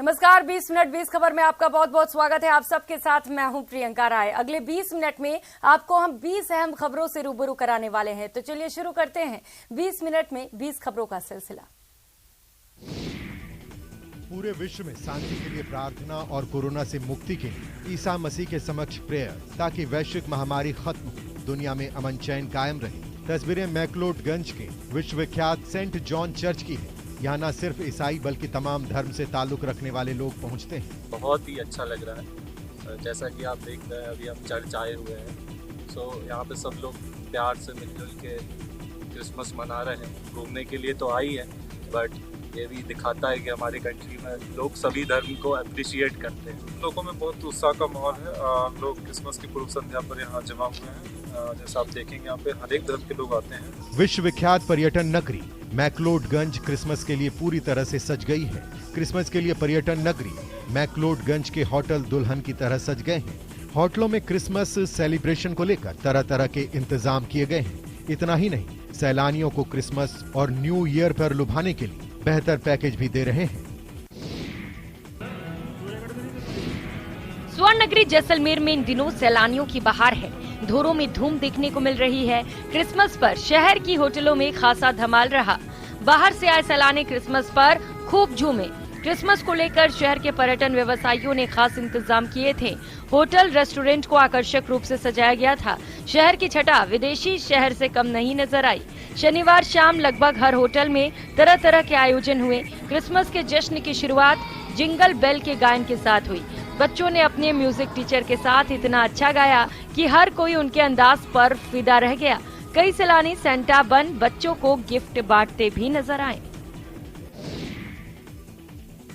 नमस्कार, 20 मिनट 20 खबर में आपका बहुत बहुत स्वागत है। आप सबके साथ मैं हूं प्रियंका राय। अगले 20 मिनट में आपको हम 20 अहम खबरों से रूबरू कराने वाले हैं। तो चलिए शुरू करते हैं 20 मिनट में 20 खबरों का सिलसिला। पूरे विश्व में शांति के लिए प्रार्थना और कोरोना से मुक्ति के लिए ईसा मसीह के समक्ष प्रेयर, ताकि वैश्विक महामारी खत्म हो, दुनिया में अमन चैन कायम रहे। तस्वीरें मैक्लोडगंज के विश्वविख्यात सेंट जॉन चर्च की है। यहाँ न सिर्फ ईसाई बल्कि तमाम धर्म से ताल्लुक रखने वाले लोग पहुँचते हैं। बहुत ही अच्छा लग रहा है। जैसा कि आप देख रहे हैं, अभी हम चर्च आए हुए हैं। सो यहाँ पे सब लोग प्यार से मिलजुल के क्रिसमस मना रहे हैं। घूमने के लिए तो आई है, बट ये भी दिखाता है कि हमारी कंट्री में लोग सभी धर्म को अप्रिशिएट करते हैं। लोगों में बहुत उत्साह का माहौल है। लोग क्रिसमस की पूर्व संध्या पर यहाँ जमा हुए हैं। जैसा आप देखेंगे, यहाँ पे हर एक धर्म के लोग आते हैं। विश्वविख्यात पर्यटन नगरी मैक्लोडगंज क्रिसमस के लिए पूरी तरह से सज गई है। क्रिसमस के लिए पर्यटन नगरी मैक्लोडगंज के होटल दुल्हन की तरह सज गए हैं। होटलों में क्रिसमस सेलिब्रेशन को लेकर तरह तरह के इंतजाम किए गए हैं। इतना ही नहीं, सैलानियों को क्रिसमस और न्यू ईयर पर लुभाने के लिए बेहतर पैकेज भी दे रहे हैं। स्वर्ण नगरी जैसलमेर में इन दिनों सैलानियों की बहार है। धोरों में धूम देखने को मिल रही है। क्रिसमस पर शहर की होटलों में खासा धमाल रहा। बाहर से आए सैलानी क्रिसमस पर खूब झूमे। क्रिसमस को लेकर शहर के पर्यटन व्यवसायियों ने खास इंतजाम किए थे। होटल रेस्टोरेंट को आकर्षक रूप से सजाया गया था। शहर की छटा विदेशी शहर से कम नहीं नजर आई। शनिवार शाम लगभग हर होटल में तरह तरह के आयोजन हुए। क्रिसमस के जश्न की शुरुआत जिंगल बेल के गायन के साथ हुई। बच्चों ने अपने म्यूजिक टीचर के साथ इतना अच्छा गाया कि हर कोई उनके अंदाज पर फिदा रह गया। कई सैलानी सेंटा बन बच्चों को गिफ्ट बांटते भी नजर आए।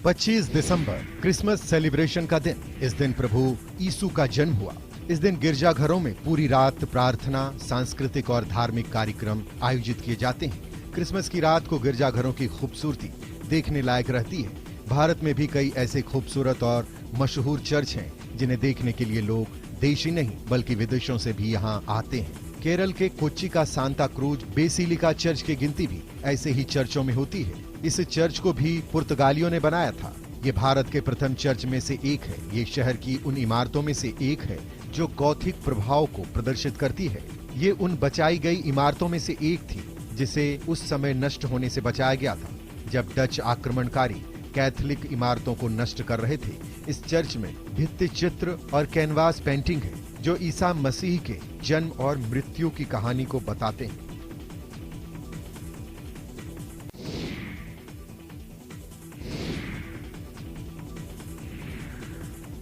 25 दिसंबर क्रिसमस सेलिब्रेशन का दिन। इस दिन प्रभु यीशु का जन्म हुआ। इस दिन गिरजाघरों में पूरी रात प्रार्थना, सांस्कृतिक और धार्मिक कार्यक्रम आयोजित किए जाते हैं। क्रिसमस की रात को गिरजाघरों की खूबसूरती देखने लायक रहती है। भारत में भी कई ऐसे खूबसूरत और मशहूर चर्च हैं जिन्हें देखने के लिए लोग देशी नहीं बल्कि विदेशों से भी यहाँ आते हैं। केरल के कोच्चि का सांता क्रूज बेसिलिका चर्च की गिनती भी ऐसे ही चर्चों में होती है। इस चर्च को भी पुर्तगालियों ने बनाया था। ये भारत के प्रथम चर्च में से एक है। ये शहर की उन इमारतों में से एक है जो गॉथिक प्रभाव को प्रदर्शित करती है। ये उन बचाई गई इमारतों में से एक थी जिसे उस समय नष्ट होने से बचाया गया था जब डच आक्रमणकारी कैथोलिक इमारतों को नष्ट कर रहे थे। इस चर्च में भित्ति चित्र और कैनवास पेंटिंग है जो ईसा मसीह के जन्म और मृत्यु की कहानी को बताते हैं।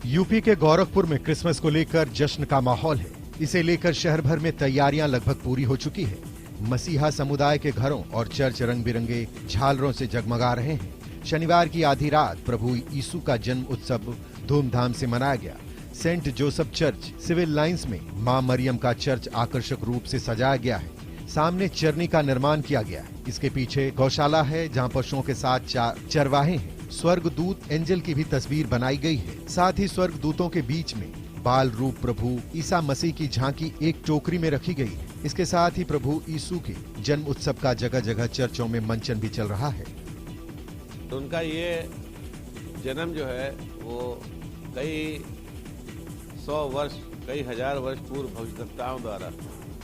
यूपी के गोरखपुर में क्रिसमस को लेकर जश्न का माहौल है। इसे लेकर शहर भर में तैयारियां लगभग पूरी हो चुकी है। मसीहा समुदाय के घरों और चर्च रंग बिरंगे झालरों से जगमगा रहे हैं। शनिवार की आधी रात प्रभु यीशु का जन्म उत्सव धूमधाम से मनाया गया। Saint Joseph Church Civil Lines में मां मरियम का चर्च आकर्षक रूप से सजाया गया है। सामने चरनी का निर्माण किया गया है। इसके पीछे गौशाला है जहां पशुओं के साथ चरवाहे हैं। स्वर्गदूत एंजल की भी तस्वीर बनाई गई है। साथ ही स्वर्गदूतों के बीच में बाल रूप प्रभु ईसा मसीह की झांकी एक टोकरी में रखी गई है। इसके साथ ही प्रभु यीशु के जन्म उत्सव का जगह जगह चर्चों में मंचन भी चल रहा है। उनका ये जन्म जो है वो कई 100 वर्ष, कई हजार वर्ष पूर्व भविष्यवक्ताओं द्वारा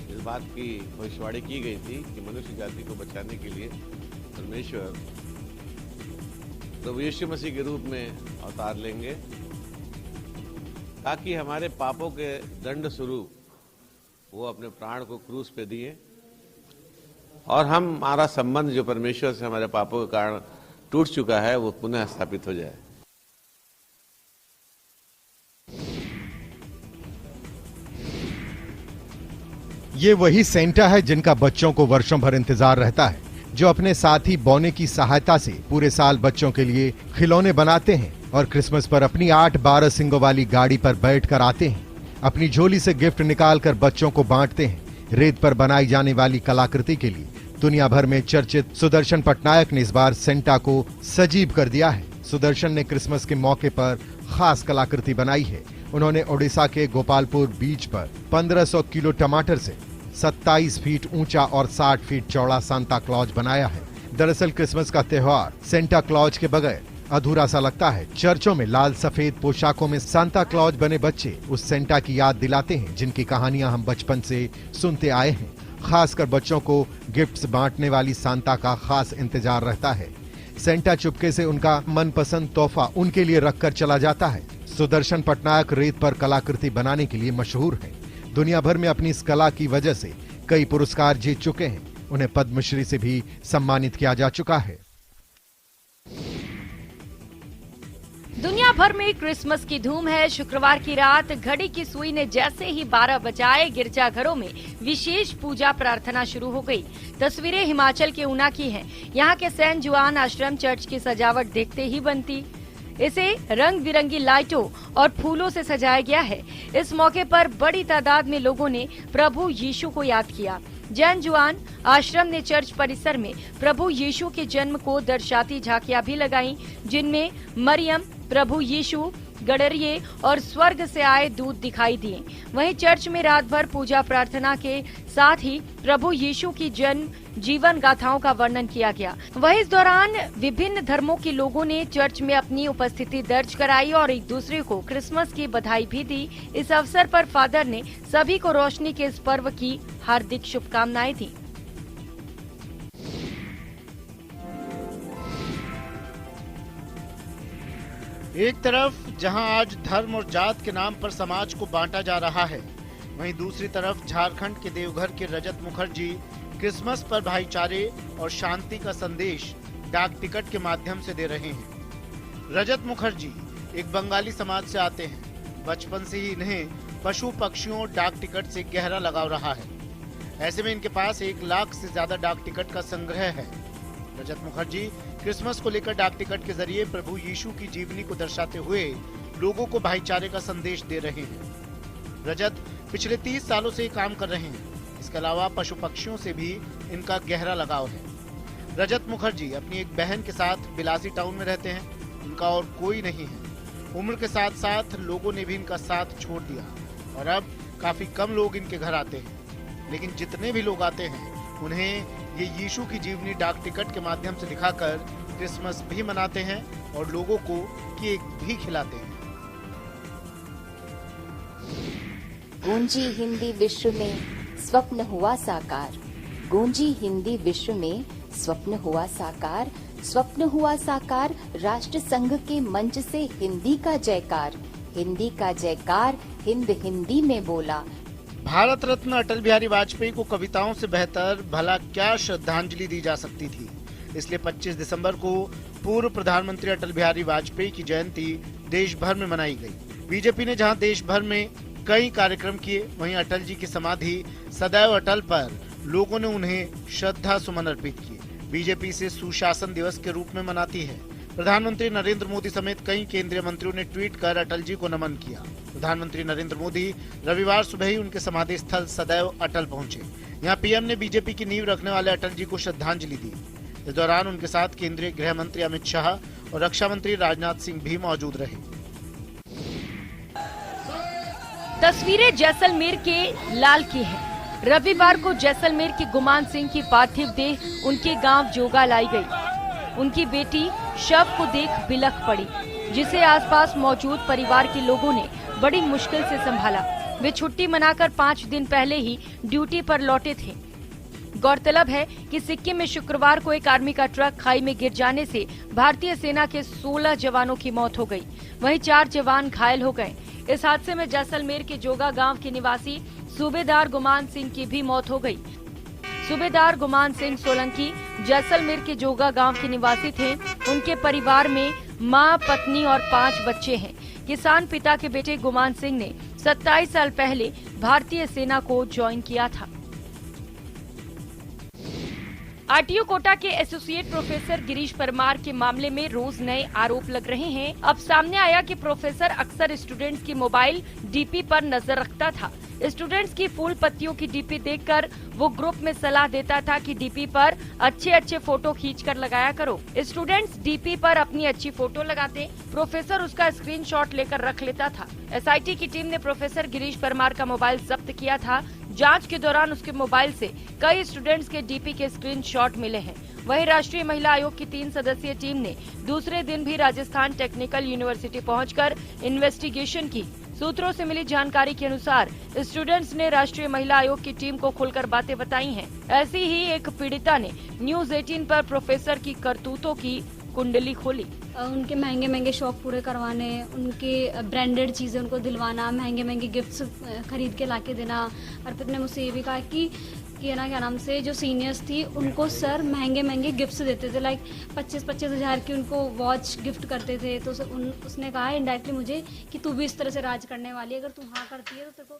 इस बात की भविष्यवाणी की गई थी कि मनुष्य जाति को बचाने के लिए परमेश्वर प्रभु यीशु मसीह के रूप में अवतार लेंगे ताकि हमारे पापों के दंड स्वरूप वो अपने प्राण को क्रूस पे दिए और हमारा संबंध जो परमेश्वर से हमारे पापों के कारण टूट चुका है वो पुनः स्थापित हो जाए। ये वही सेंटा है जिनका बच्चों को वर्षों भर इंतजार रहता है, जो अपने साथी बौने की सहायता से पूरे साल बच्चों के लिए खिलौने बनाते हैं और क्रिसमस पर अपनी 8-12 सिंगों वाली गाड़ी पर बैठकर आते हैं। अपनी झोली से गिफ्ट निकालकर बच्चों को बांटते हैं। रेत पर बनाई जाने वाली कलाकृति के लिए दुनिया भर में चर्चित सुदर्शन पटनायक ने इस बार सेंटा को सजीव कर दिया है। सुदर्शन ने क्रिसमस के मौके पर खास कलाकृति बनाई है। उन्होंने ओडिशा के गोपालपुर बीच पर 1500 किलो टमाटर से 27 फीट ऊंचा और 60 फीट चौड़ा सांता क्लॉज बनाया है। दरअसल क्रिसमस का त्योहार सेंटा क्लॉज के बगैर अधूरा सा लगता है। चर्चों में लाल सफेद पोशाकों में सांता क्लॉज बने बच्चे उस सेंटा की याद दिलाते हैं जिनकी कहानियां हम बचपन से सुनते आए हैं। खासकर बच्चों को गिफ्ट्स बांटने वाली सांता का खास इंतजार रहता है। सेंटा चुपके से उनका मनपसंद तोहफा उनके लिए रखकर चला जाता है। सुदर्शन पटनायक रेत पर कलाकृति बनाने के लिए मशहूर हैं। दुनिया भर में अपनी इस कला की वजह से कई पुरस्कार जीत चुके हैं। उन्हें पद्मश्री से भी सम्मानित किया जा चुका है। दुनिया भर में क्रिसमस की धूम है। शुक्रवार की रात घड़ी की सुई ने जैसे ही 12 बजाए गिरजाघरों में विशेष पूजा प्रार्थना शुरू हो गई। तस्वीरें हिमाचल के ऊना की हैं। यहाँ के सेंट जुआन आश्रम चर्च की सजावट देखते ही बनती। इसे रंग बिरंगी लाइटों और फूलों से सजाया गया है। इस मौके पर बड़ी तादाद में लोगों ने प्रभु यीशु को याद किया। जैन जुआन आश्रम ने चर्च परिसर में प्रभु यीशु के जन्म को दर्शाती झांकियां भी लगाईं, जिनमें मरियम, प्रभु यीशु, गडरिये और स्वर्ग से आए दूत दिखाई दिए। वहीं चर्च में रात भर पूजा प्रार्थना के साथ ही प्रभु यीशु की जन्म जीवन गाथाओं का वर्णन किया गया। वहीं इस दौरान विभिन्न धर्मों के लोगों ने चर्च में अपनी उपस्थिति दर्ज कराई और एक दूसरे को क्रिसमस की बधाई भी दी। इस अवसर पर फादर ने सभी को रोशनी के इस पर्व की हार्दिक शुभकामनाएं दी। एक तरफ जहां आज धर्म और जात के नाम पर समाज को बांटा जा रहा है, वहीं दूसरी तरफ झारखंड के देवघर के रजत मुखर्जी क्रिसमस पर भाईचारे और शांति का संदेश डाक टिकट के माध्यम से दे रहे हैं। रजत मुखर्जी एक बंगाली समाज से आते हैं। बचपन से ही इन्हें पशु पक्षियों और डाक टिकट से गहरा लगाव रहा है। ऐसे में इनके पास 1 लाख से ज्यादा डाक टिकट का संग्रह है। रजत मुखर्जी क्रिसमस को लेकर डाक टिकट के जरिए प्रभु यीशु की जीवनी को दर्शाते हुए लोगों को भाईचारे का संदेश दे रहे हैं। रजत पिछले 30 सालों से काम कर रहे हैं। इसके अलावा पशु पक्षियों से भी इनका गहरा लगाव है। रजत मुखर्जी अपनी एक बहन के साथ बिलासी टाउन में रहते हैं। उनका और कोई नहीं है। उम्र के साथ साथ लोगों ने भी इनका साथ छोड़ दिया और अब काफी कम लोग इनके घर आते हैं। लेकिन जितने भी लोग आते हैं उन्हें ये यीशु की जीवनी डाक टिकट के माध्यम से दिखाकर क्रिसमस भी मनाते हैं और लोगों को केक भी खिलाते हैं। गूंजी हिंदी विश्व में स्वप्न हुआ साकार। गूंजी हिंदी विश्व में स्वप्न हुआ साकार। स्वप्न हुआ साकार राष्ट्र संघ के मंच से हिंदी का जयकार। हिंदी का जयकार हिंद हिंदी में बोला। भारत रत्न अटल बिहारी वाजपेयी को कविताओं से बेहतर भला क्या श्रद्धांजलि दी जा सकती थी। इसलिए 25 दिसंबर को पूर्व प्रधानमंत्री अटल बिहारी वाजपेयी की जयंती देश भर में मनाई गई। बीजेपी ने जहां देश भर में कई कार्यक्रम किए, वहीं अटल जी की समाधि सदैव अटल पर लोगों ने उन्हें श्रद्धा सुमन अर्पित किए। बीजेपी इसे सुशासन दिवस के रूप में मनाती है। प्रधानमंत्री नरेंद्र मोदी समेत कई केंद्रीय मंत्रियों ने ट्वीट कर अटल जी को नमन किया। प्रधानमंत्री नरेंद्र मोदी रविवार सुबह ही उनके समाधि स्थल सदैव अटल पहुंचे। यहां पीएम ने बीजेपी की नींव रखने वाले अटल जी को श्रद्धांजलि दी। इस दौरान उनके साथ केंद्रीय गृह मंत्री अमित शाह और रक्षा मंत्री राजनाथ सिंह भी मौजूद रहे। तस्वीरें जैसलमेर के लाल की है। रविवार को जैसलमेर के गुमान सिंह की पार्थिव देह उनके गांव जोगा लाई गई। उनकी बेटी शव को देख बिलख पड़ी, जिसे आसपास मौजूद परिवार के लोगों ने बड़ी मुश्किल से संभाला। वे छुट्टी मनाकर 5 दिन पहले ही ड्यूटी पर लौटे थे। गौरतलब है कि सिक्किम में शुक्रवार को एक आर्मी का ट्रक खाई में गिर जाने से भारतीय सेना के 16 जवानों की मौत हो गई। वहीं 4 जवान घायल हो गए। इस हादसे में जैसलमेर के जोगा गांव के निवासी सूबेदार गुमान सिंह की भी मौत हो गई। सूबेदार गुमान सिंह सोलंकी जैसलमेर के जोगा गांव के निवासी थे। उनके परिवार में मां, पत्नी और 5 बच्चे हैं। किसान पिता के बेटे गुमान सिंह ने 27 साल पहले भारतीय सेना को ज्वाइन किया था। आरटीओ कोटा के एसोसिएट प्रोफेसर गिरीश परमार के मामले में रोज नए आरोप लग रहे हैं। अब सामने आया कि प्रोफेसर अक्सर स्टूडेंट्स की मोबाइल डीपी पर नजर रखता था। स्टूडेंट्स की फूल पत्तियों की डीपी देखकर वो ग्रुप में सलाह देता था कि डीपी पर अच्छे फोटो खींचकर लगाया करो। स्टूडेंट्स डीपी पर अपनी अच्छी फोटो लगाते, प्रोफेसर उसका स्क्रीनशॉट लेकर रख लेता था। एसआईटी की टीम ने प्रोफेसर गिरीश परमार का मोबाइल जब्त किया था, जांच के दौरान उसके मोबाइल से कई स्टूडेंट्स के डीपी के स्क्रीनशॉट मिले हैं। वहीं राष्ट्रीय महिला आयोग की 3 सदस्यीय टीम ने दूसरे दिन भी राजस्थान टेक्निकल यूनिवर्सिटी पहुंचकर इन्वेस्टिगेशन की। सूत्रों से मिली जानकारी के अनुसार स्टूडेंट्स ने राष्ट्रीय महिला आयोग की टीम को खुलकर बातें बताई हैं। ऐसी ही एक पीड़िता ने न्यूज 18 पर प्रोफेसर की करतूतों की कुंडली खोली। उनके महंगे महंगे शौक पूरे करवाने, उनके ब्रांडेड चीज़ें उनको दिलवाना, महंगे महंगे गिफ्ट्स खरीद के लाके देना। अर्पित ने मुझसे ये भी कहा कि ना क्या नाम से जो सीनियर्स थी उनको सर महंगे महंगे गिफ्ट्स देते थे, लाइक 25-25 हज़ार की उनको वॉच गिफ्ट करते थे। तो उसने कहा इनडायरेक्टली मुझे कि तू भी इस तरह से राज करने वाली है, अगर तू हाँ करती है तो तेरे को।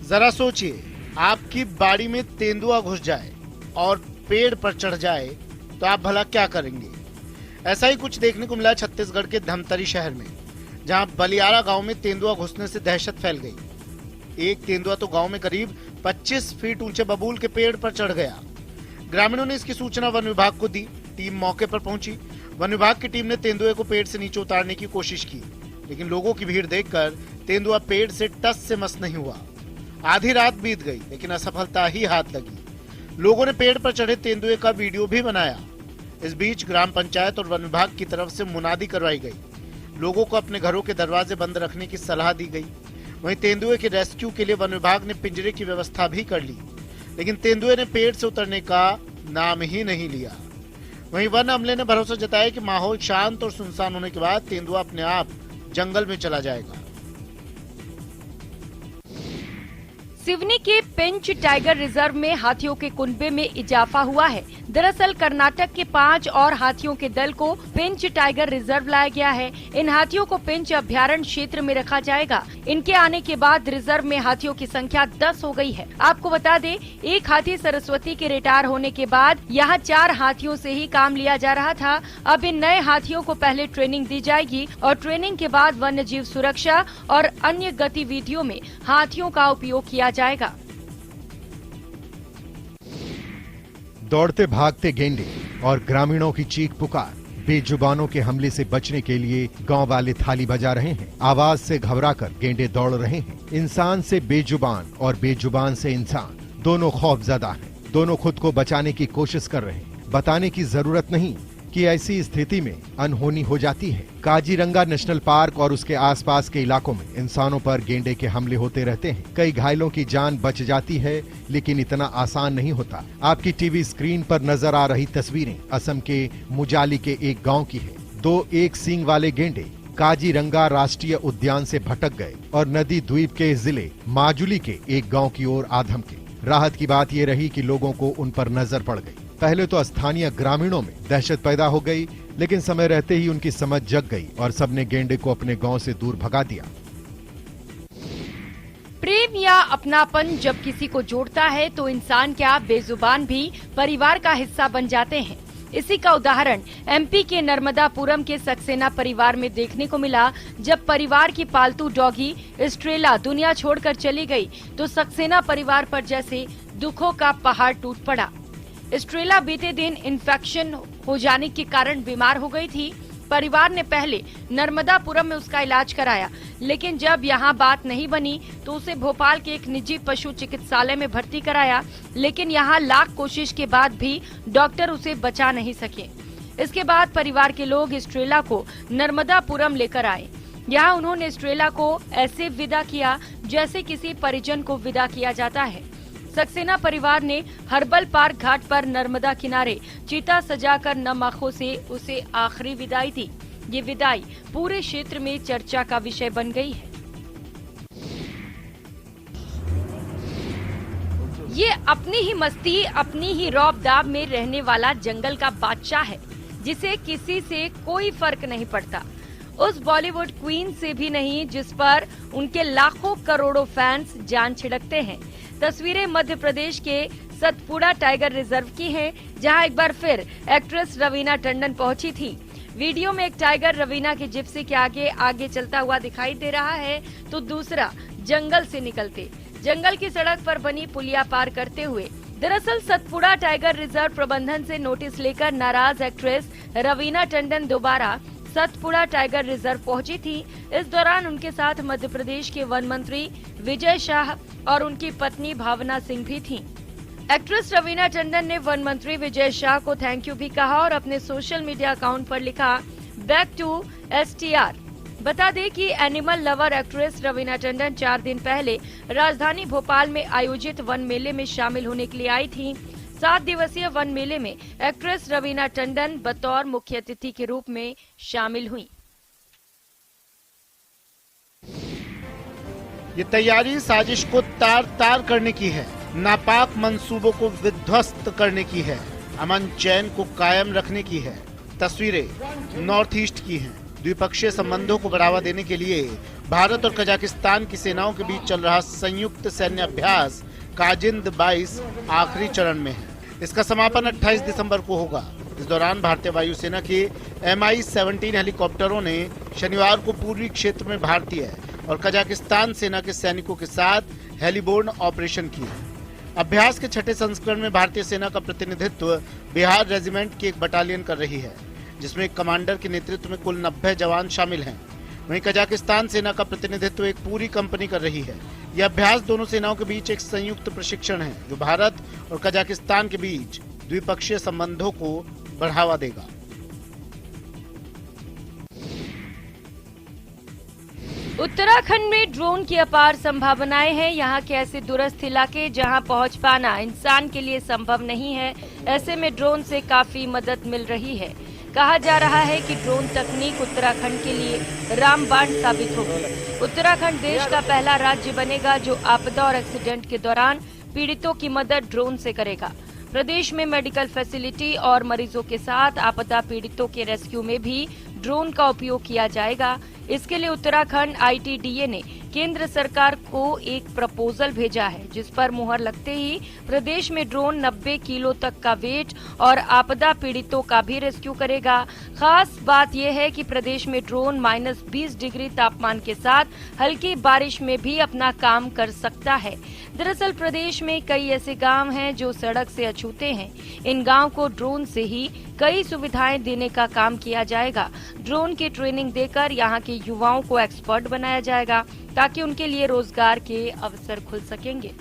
जरा सोचिए, आपकी बाड़ी में तेंदुआ घुस जाए और पेड़ पर चढ़ जाए तो आप भला क्या करेंगे। ऐसा ही कुछ देखने को मिला छत्तीसगढ़ के धमतरी शहर में, जहां बलियारा गांव में तेंदुआ घुसने से दहशत फैल गई। एक तेंदुआ तो गांव में करीब 25 फीट ऊंचे बबूल के पेड़ पर चढ़ गया। ग्रामीणों ने इसकी सूचना वन विभाग को दी। टीम मौके पर पहुंची। वन विभाग की टीम ने तेंदुए को पेड़ से नीचे उतारने की कोशिश की, लेकिन लोगों की भीड़ देखकर तेंदुआ पेड़ से टस से मस नहीं हुआ। आधी रात बीत गई, लेकिन असफलता ही हाथ लगी। लोगों ने पेड़ पर चढ़े तेंदुए का वीडियो भी बनाया। इस बीच ग्राम पंचायत और वन विभाग की तरफ से मुनादी करवाई गई। लोगों को अपने घरों के दरवाजे बंद रखने की सलाह दी गई। वहीं तेंदुए के रेस्क्यू के लिए वन विभाग ने पिंजरे की व्यवस्था भी कर ली, लेकिन तेंदुए ने पेड़ से उतरने का नाम ही नहीं लिया। वहीं वन अमले ने भरोसा जताया कि माहौल शांत और सुनसान होने के बाद तेंदुआ अपने आप जंगल में चला जाएगा। सिवनी के पेंच टाइगर रिजर्व में हाथियों के कुनबे में इजाफा हुआ है। दरअसल कर्नाटक के 5 और हाथियों के दल को पेंच टाइगर रिजर्व लाया गया है। इन हाथियों को पेंच अभ्यारण्य क्षेत्र में रखा जाएगा। इनके आने के बाद रिजर्व में हाथियों की संख्या 10 हो गई है। आपको बता दें, एक हाथी सरस्वती के रिटायर होने के बाद यहाँ 4 हाथियों से ही काम लिया जा रहा था। अब इन नए हाथियों को पहले ट्रेनिंग दी जाएगी और ट्रेनिंग के बाद वन्य जीव सुरक्षा और अन्य गतिविधियों में हाथियों का उपयोग किया जाएगा। दौड़ते भागते गेंडे और ग्रामीणों की चीख पुकार, बेजुबानों के हमले से बचने के लिए गांव वाले थाली बजा रहे हैं। आवाज से घबराकर गेंडे दौड़ रहे हैं। इंसान से बेजुबान और बेजुबान से इंसान दोनों खौफजदा हैं। दोनों खुद को बचाने की कोशिश कर रहे हैं। बताने की जरूरत नहीं कि ऐसी स्थिति में अनहोनी हो जाती है। काजीरंगा नेशनल पार्क और उसके आसपास के इलाकों में इंसानों पर गेंडे के हमले होते रहते हैं। कई घायलों की जान बच जाती है, लेकिन इतना आसान नहीं होता। आपकी टीवी स्क्रीन पर नजर आ रही तस्वीरें असम के मुजाली के एक गांव की है। 2 एक सींग वाले गेंडे काजीरंगा राष्ट्रीय उद्यान से भटक गए और नदी द्वीप के जिले माजुली के एक गांव की ओर आ धमके। राहत की बात यह रही कि लोगों को उन पर नजर पड़ गई। पहले तो स्थानीय ग्रामीणों में दहशत पैदा हो गई, लेकिन समय रहते ही उनकी समझ जग गई और सबने गेंडे को अपने गांव से दूर भगा दिया। प्रेम या अपनापन जब किसी को जोड़ता है तो इंसान क्या बेजुबान भी परिवार का हिस्सा बन जाते हैं। इसी का उदाहरण एमपी के नर्मदापुरम के सक्सेना परिवार में देखने को मिला। जब परिवार की पालतू डॉगी स्ट्रेला दुनिया छोड़कर चली गई तो सक्सेना परिवार पर जैसे दुखों का पहाड़ टूट पड़ा। स्ट्रेला बीते दिन इन्फेक्शन हो जाने के कारण बीमार हो गई थी। परिवार ने पहले नर्मदापुरम में उसका इलाज कराया, लेकिन जब यहाँ बात नहीं बनी तो उसे भोपाल के एक निजी पशु चिकित्सालय में भर्ती कराया, लेकिन यहाँ लाख कोशिश के बाद भी डॉक्टर उसे बचा नहीं सके। इसके बाद परिवार के लोग स्ट्रेला को नर्मदापुरम लेकर आए। यहाँ उन्होंने स्ट्रेला को ऐसे विदा किया जैसे किसी परिजन को विदा किया जाता है। सक्सेना परिवार ने हर्बल पार्क घाट पर नर्मदा किनारे चिता सजाकर नम आंखों से उसे आखिरी विदाई दी। ये विदाई पूरे क्षेत्र में चर्चा का विषय बन गई है। ये अपनी ही मस्ती, अपनी ही रौब-दाब में रहने वाला जंगल का बादशाह है, जिसे किसी से कोई फर्क नहीं पड़ता। उस बॉलीवुड क्वीन से भी नहीं जिस पर उनके लाखों करोड़ों फैंस जान छिड़कते हैं। तस्वीरें मध्य प्रदेश के सतपुड़ा टाइगर रिजर्व की हैं, जहां एक बार फिर एक्ट्रेस रवीना टंडन पहुंची थी। वीडियो में एक टाइगर रवीना के जिप्सी के आगे आगे चलता हुआ दिखाई दे रहा है, तो दूसरा जंगल से निकलते जंगल की सड़क पर बनी पुलिया पार करते हुए। दरअसल सतपुड़ा टाइगर रिजर्व प्रबंधन से नोटिस लेकर नाराज एक्ट्रेस रवीना टंडन दोबारा सतपुड़ा टाइगर रिजर्व पहुंची थी। इस दौरान उनके साथ मध्य प्रदेश के वन मंत्री विजय शाह और उनकी पत्नी भावना सिंह भी थीं। एक्ट्रेस रवीना टंडन ने वन मंत्री विजय शाह को थैंक यू भी कहा और अपने सोशल मीडिया अकाउंट पर लिखा बैक टू STR। बता दें कि animal lover actress Raveena Tandon 4 दिन पहले राजधानी भोपाल में आयोजित वन मेले में शामिल होने के लिए आई थी। 7 दिवसीय वन मेले में एक्ट्रेस रवीना टंडन बतौर मुख्य अतिथि के रूप में शामिल हुई। ये तैयारी साजिश को तार-तार करने की है, नापाक मंसूबों को विध्वस्त करने की है, अमन चैन को कायम रखने की है। तस्वीरें नॉर्थ ईस्ट की हैं। द्विपक्षीय संबंधों को बढ़ावा देने के लिए भारत और कजाकिस्तान की सेनाओं के बीच चल रहा संयुक्त सैन्य अभ्यास काजिंद 22 आखिरी चरण में है। इसका समापन 28 दिसंबर को होगा। इस दौरान भारतीय वायुसेना के Mi-17 हेलीकॉप्टरों ने शनिवार को पूर्वी क्षेत्र में भारतीय और कजाकिस्तान सेना के सैनिकों के साथ हेलीबोर्न ऑपरेशन किए। अभ्यास के 6ठे संस्करण में भारतीय सेना का प्रतिनिधित्व बिहार रेजिमेंट की एक बटालियन कर रही है, जिसमें एक कमांडर के नेतृत्व में कुल 90 जवान शामिल हैं। वहीं कजाकिस्तान सेना का प्रतिनिधित्व एक पूरी कंपनी कर रही है। यह अभ्यास दोनों सेनाओं के बीच एक संयुक्त प्रशिक्षण है, जो भारत और कजाकिस्तान के बीच द्विपक्षीय संबंधों को बढ़ावा देगा। उत्तराखंड में ड्रोन की अपार संभावनाएं हैं। यहाँ के ऐसे दूरस्थ इलाके जहाँ पहुँच पाना इंसान के लिए संभव नहीं है, ऐसे में ड्रोन से काफी मदद मिल रही है। कहा जा रहा है कि ड्रोन तकनीक उत्तराखंड के लिए रामबाण साबित होगी। उत्तराखंड देश का पहला राज्य बनेगा जो आपदा और एक्सीडेंट के दौरान पीड़ितों की मदद ड्रोन से करेगा। प्रदेश में मेडिकल फैसिलिटी और मरीजों के साथ आपदा पीड़ितों के रेस्क्यू में भी ड्रोन का उपयोग किया जाएगा। इसके लिए उत्तराखंड ITDA ने केंद्र सरकार को एक प्रपोजल भेजा है, जिस पर मुहर लगते ही प्रदेश में ड्रोन 90 किलो तक का वेट और आपदा पीड़ितों का भी रेस्क्यू करेगा। खास बात यह है कि प्रदेश में ड्रोन -20 डिग्री तापमान के साथ हल्की बारिश में भी अपना काम कर सकता है। दरअसल प्रदेश में कई ऐसे गांव हैं जो सड़क से अछूते हैं। इन गांव को ड्रोन से ही कई सुविधाएं देने का काम किया जाएगा। ड्रोन की ट्रेनिंग देकर यहां के युवाओं को एक्सपर्ट बनाया जाएगा, ताकि उनके लिए रोजगार के अवसर खुल सकेंगे।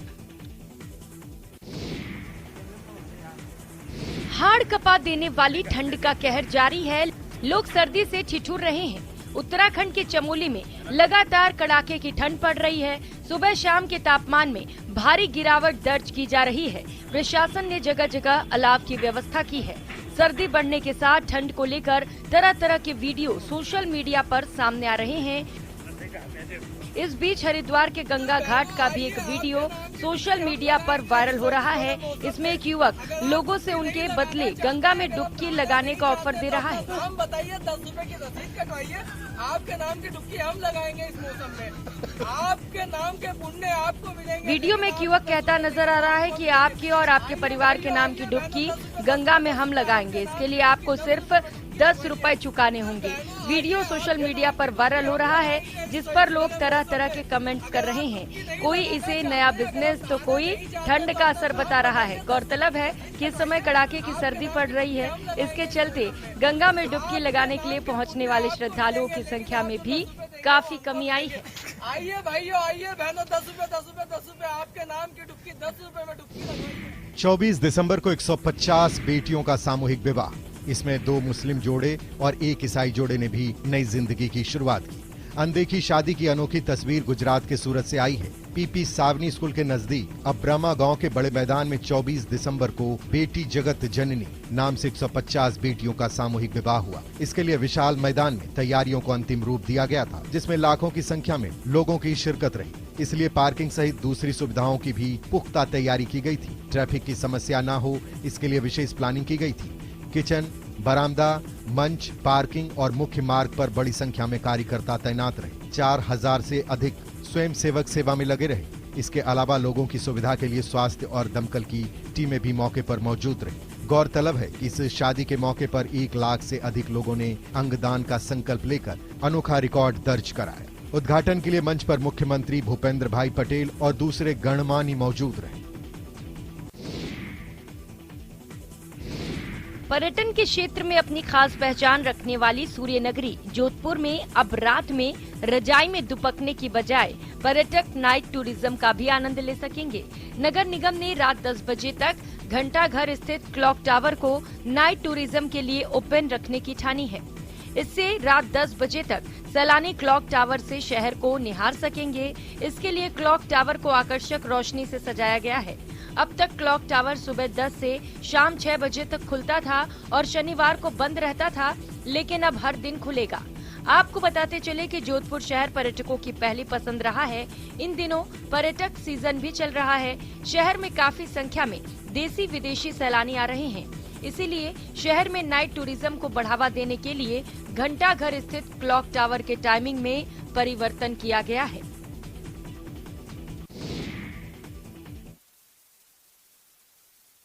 हाड़ कपा देने वाली ठंड का कहर जारी है। लोग सर्दी से ठिठुर रहे हैं। उत्तराखंड के चमोली में लगातार कड़ाके की ठंड पड़ रही है। सुबह शाम के तापमान में भारी गिरावट दर्ज की जा रही है। प्रशासन ने जगह जगह अलाव की व्यवस्था की है। सर्दी बढ़ने के साथ ठंड को लेकर तरह तरह के वीडियो सोशल मीडिया पर सामने आ रहे हैं। इस बीच हरिद्वार के गंगा घाट का भी एक वीडियो सोशल मीडिया पर वायरल हो रहा है। इसमें एक युवक लोगों से उनके बदले गंगा में डुबकी लगाने का ऑफर दे रहा है। हम बताइए 10 रुपए की रसीद कटवाइए, आपके नाम की डुबकी हम लगाएंगे इस मौसम में, आपके नाम के पुण्य आपको मिलेंगे। वीडियो में एक युवक कहता नजर आ रहा है कि आपके और आपके परिवार के नाम की डुबकी गंगा में हम लगाएंगे, इसके लिए आपको सिर्फ 10 रुपए चुकाने होंगे। वीडियो सोशल मीडिया पर वायरल हो रहा है, जिस पर लोग तरह तरह के कमेंट्स कर रहे हैं। कोई इसे नया बिजनेस तो कोई ठंड का असर बता रहा है। गौरतलब है कि इस समय कड़ाके की सर्दी पड़ रही है। इसके चलते गंगा में डुबकी लगाने के लिए पहुंचने वाले श्रद्धालुओं की संख्या में भी काफी कमी आई है। आइए भाइयों, आइए बहनों, 10 रुपए 10 रुपए 10 रुपए आपके नाम की डुबकी 10 रुपए में डुबकी लगवाइए। 24 दिसंबर को 150 बेटियों का सामूहिक विवाह। इसमें 2 मुस्लिम जोड़े और 1 ईसाई जोड़े ने भी नई जिंदगी की शुरुआत की। अनदेखी शादी की अनोखी तस्वीर गुजरात के सूरत से आई है। पीपी सावनी स्कूल के नजदीक अब्रामा गांव के बड़े मैदान में 24 दिसंबर को बेटी जगत जननी नाम से 150 बेटियों का सामूहिक विवाह हुआ। इसके लिए विशाल मैदान में तैयारियों को अंतिम रूप दिया गया था, जिसमें लाखों की संख्या में लोगों की शिरकत रही। इसलिए पार्किंग सहित दूसरी सुविधाओं की भी पुख्ता तैयारी की गई थी। ट्रैफिक की समस्या न हो, इसके लिए विशेष प्लानिंग की गई थी। किचन, बरामदा, मंच, पार्किंग और मुख्य मार्ग पर बड़ी संख्या में कार्यकर्ता तैनात रहे। 4000 से अधिक स्वयं सेवक सेवा में लगे रहे। इसके अलावा लोगों की सुविधा के लिए स्वास्थ्य और दमकल की टीमें भी मौके पर मौजूद रही। गौरतलब है कि इस शादी के मौके पर 1 लाख से अधिक लोगों ने अंगदान का संकल्प लेकर अनोखा रिकॉर्ड दर्ज कराया। उद्घाटन के लिए मंच पर मुख्यमंत्री भूपेंद्र भाई पटेल और दूसरे गणमान्य मौजूद रहे। पर्यटन के क्षेत्र में अपनी खास पहचान रखने वाली सूर्य नगरी जोधपुर में अब रात में रजाई में दुपकने की बजाय पर्यटक नाइट टूरिज्म का भी आनंद ले सकेंगे। नगर निगम ने रात 10 बजे तक घंटा घर स्थित क्लॉक टावर को नाइट टूरिज्म के लिए ओपन रखने की ठानी है। इससे रात 10 बजे तक सैलानी क्लॉक टावर से शहर को निहार सकेंगे। इसके लिए क्लॉक टावर को आकर्षक रोशनी से सजाया गया है। अब तक क्लॉक टावर सुबह 10 से शाम 6 बजे तक खुलता था और शनिवार को बंद रहता था, लेकिन अब हर दिन खुलेगा। आपको बताते चले कि जोधपुर शहर पर्यटकों की पहली पसंद रहा है। इन दिनों पर्यटक सीजन भी चल रहा है। शहर में काफी संख्या में देसी विदेशी सैलानी आ रहे हैं, इसीलिए शहर में नाइट टूरिज्म को बढ़ावा देने के लिए घंटा घर स्थित क्लॉक टावर के टाइमिंग में परिवर्तन किया गया है।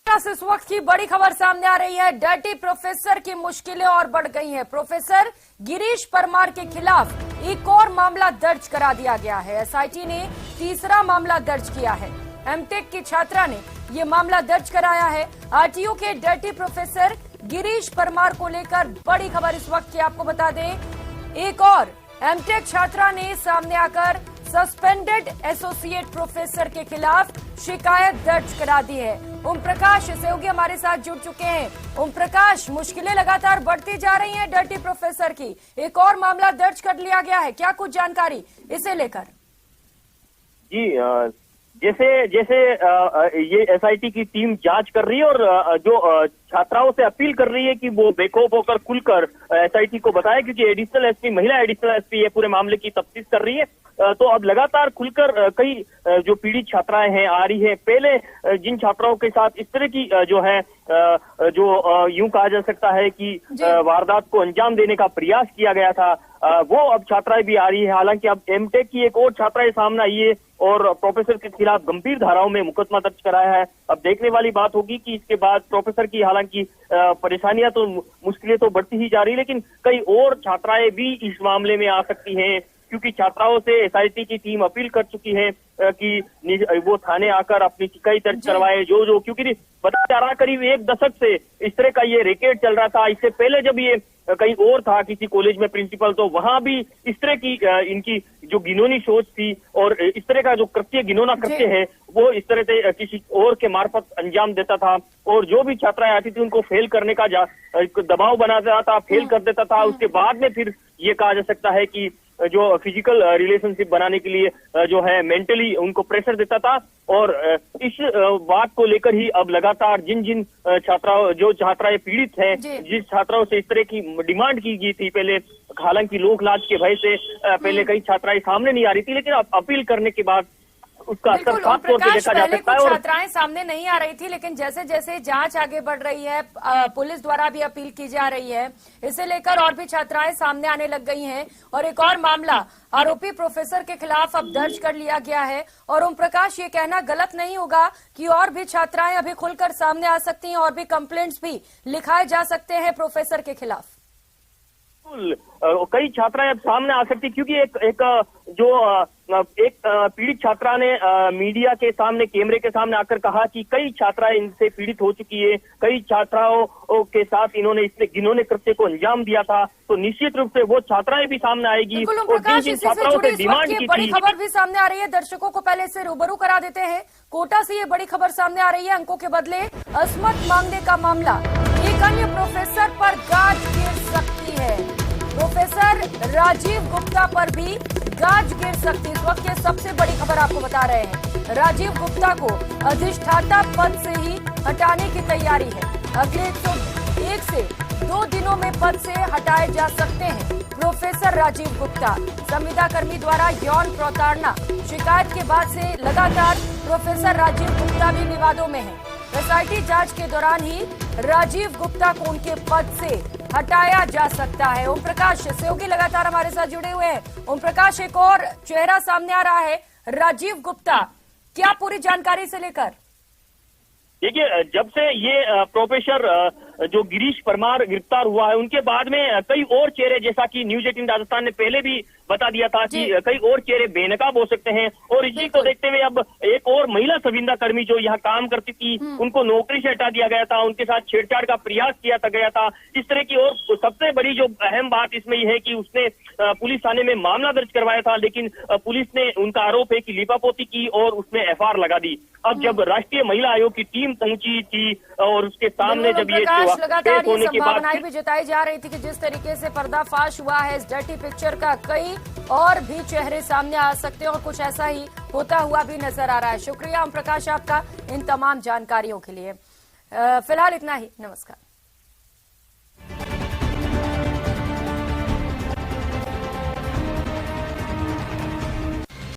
इस वक्त की बड़ी खबर सामने आ रही है। डर्टी प्रोफेसर की मुश्किलें और बढ़ गई हैं। प्रोफेसर गिरीश परमार के खिलाफ एक और मामला दर्ज करा दिया गया है। एसआईटी ने तीसरा मामला दर्ज किया है। एमटेक की छात्रा ने ये मामला दर्ज कराया है। आरटीओ के डर्टी प्रोफेसर गिरीश परमार को लेकर बड़ी खबर इस वक्त की आपको बता दें। एक और एमटेक छात्रा ने सामने आकर सस्पेंडेड एसोसिएट प्रोफेसर के खिलाफ शिकायत दर्ज करा दी है। ओम प्रकाश सहयोगी हमारे साथ जुड़ चुके हैं। ओम प्रकाश, मुश्किलें लगातार बढ़ती जा रही हैं डर्टी प्रोफेसर की। एक और मामला दर्ज कर लिया गया है, क्या कुछ जानकारी इसे लेकर? जी, जैसे ये एसआईटी की टीम जांच कर रही है और जो छात्राओं से अपील कर रही है कि वो बेखौफ होकर खुलकर एसआईटी को बताए, क्योंकि एडिशनल एसपी, महिला एडिशनल एसपी ये पूरे मामले की तफ्तीश कर रही है। तो अब लगातार खुलकर कई जो पीड़ित छात्राएं हैं आ रही है। पहले जिन छात्राओं के साथ इस तरह की जो है जो यूं कहा जा सकता है कि वारदात को अंजाम देने का प्रयास किया गया था, वो अब छात्राएं भी आ रही है। हालांकि अब एमटेक की एक और छात्राएं सामने आई है और प्रोफेसर के खिलाफ गंभीर धाराओं में मुकदमा दर्ज कराया है। अब देखने वाली बात होगी कि इसके बाद प्रोफेसर की हालांकि परेशानियां तो, मुश्किलें तो बढ़ती ही जा रही है, लेकिन कई और छात्राएं भी इस मामले में आ सकती हैं, क्योंकि छात्राओं से एसआईटी की टीम अपील कर चुकी है कि वो थाने आकर अपनी शिकायत दर्ज करवाए। जो क्योंकि बताया जा रहा करीब 1 दशक से इस तरह का ये रैकेट चल रहा था। इससे पहले जब ये कहीं और था किसी कॉलेज में प्रिंसिपल, तो वहां भी इस तरह की इनकी जो घिनौनी सोच थी और इस तरह का जो कृत्य, घिनौना कृत्य है, वो इस तरह से किसी और के मार्फत अंजाम देता था और जो भी छात्राएं आती थी उनको फेल करने का दबाव बना देता था, फेल कर देता था। उसके बाद में फिर ये कहा जा सकता है कि जो फिजिकल रिलेशनशिप बनाने के लिए जो है मेंटली उनको प्रेशर देता था। और इस बात को लेकर ही अब लगातार जिन छात्राएं पीड़ित हैं, जिस छात्राओं से इस तरह की डिमांड की गई थी पहले, हालांकि लोक लाज के भय से पहले कई छात्राएं सामने नहीं आ रही थी, लेकिन अब अपील करने के बाद उसका असर साफ तौर पे देखा जा सकता है। और छात्राएं सामने नहीं आ रही थी, लेकिन जैसे जैसे जांच आगे बढ़ रही है, पुलिस द्वारा भी अपील की जा रही है, इसे लेकर और भी छात्राएं सामने आने लग गई हैं और एक और मामला आरोपी प्रोफेसर के खिलाफ अब दर्ज कर लिया गया है। और ओम प्रकाश, ये कहना गलत नहीं होगा कि और भी छात्राएं अभी खुलकर सामने आ सकती हैं और भी कंप्लेंट्स भी लिखाए जा सकते हैं प्रोफेसर के खिलाफ। कई छात्राएं अब सामने आ सकती, क्योंकि एक पीड़ित छात्रा ने मीडिया के सामने, कैमरे के सामने आकर कहा कि कई छात्राएं इनसे पीड़ित हो चुकी है, कई छात्राओं के साथ इन्होंने इसने घिनौने कृत्य को अंजाम दिया था। तो निश्चित रूप से वो छात्राएं भी सामने आएगी और जिन छात्राओं से डिमांड की बड़ी खबर भी सामने आ रही है। दर्शकों को पहले से रूबरू करा देते हैं। कोटा से ये बड़ी खबर सामने आ रही है। अंकों के बदले असमत मांगने का मामला, एक अन्य प्रोफेसर पर गाज गिर सकती है। प्रोफेसर राजीव गुप्ता पर भी गाज गिर सकती है। इस वक्त ये सबसे बड़ी खबर आपको बता रहे हैं। राजीव गुप्ता को अधिष्ठाता पद से ही हटाने की तैयारी है। अगले 1 से 2 दिनों में पद से हटाए जा सकते हैं प्रोफेसर राजीव गुप्ता। संविदा कर्मी द्वारा यौन प्रताड़ना शिकायत के बाद से लगातार प्रोफेसर राजीव गुप्ता भी विवादों में है। एसआईटी जांच के दौरान ही राजीव गुप्ता को उनके पद से हटाया जा सकता है। ओम प्रकाश सहयोगी लगातार हमारे साथ जुड़े हुए हैं। ओम प्रकाश, एक और चेहरा सामने आ रहा है, राजीव गुप्ता, क्या पूरी जानकारी से लेकर? देखिए, जब से ये प्रोफेसर जो गिरीश परमार गिरफ्तार हुआ है उनके बाद में कई और चेहरे, जैसा कि न्यूज 18 राजस्थान ने पहले भी बता दिया था कि कई और चेहरे बेनकाब हो सकते हैं। और इसी को देखते हुए अब एक और महिला संविदा कर्मी जो यहाँ काम करती थी उनको नौकरी से हटा दिया गया था, उनके साथ छेड़छाड़ का प्रयास किया गया था, इस तरह की। और सबसे बड़ी जो अहम बात इसमें यह है कि उसने पुलिस थाने में मामला दर्ज करवाया था, लेकिन पुलिस ने, उनका आरोप है कि लीपापोती की और उसमें एफआईआर लगा दी। अब जब राष्ट्रीय महिला आयोग की टीम पहुंची थी और उसके सामने जब ये लगातार ये संभावनाएं भी जताई जा रही थी कि जिस तरीके से पर्दाफाश हुआ है इस डर्टी पिक्चर का, कई और भी चेहरे सामने आ सकते हैं और कुछ ऐसा ही होता हुआ भी नजर आ रहा है। शुक्रिया ओम प्रकाश आपका इन तमाम जानकारियों के लिए। फिलहाल इतना ही, नमस्कार।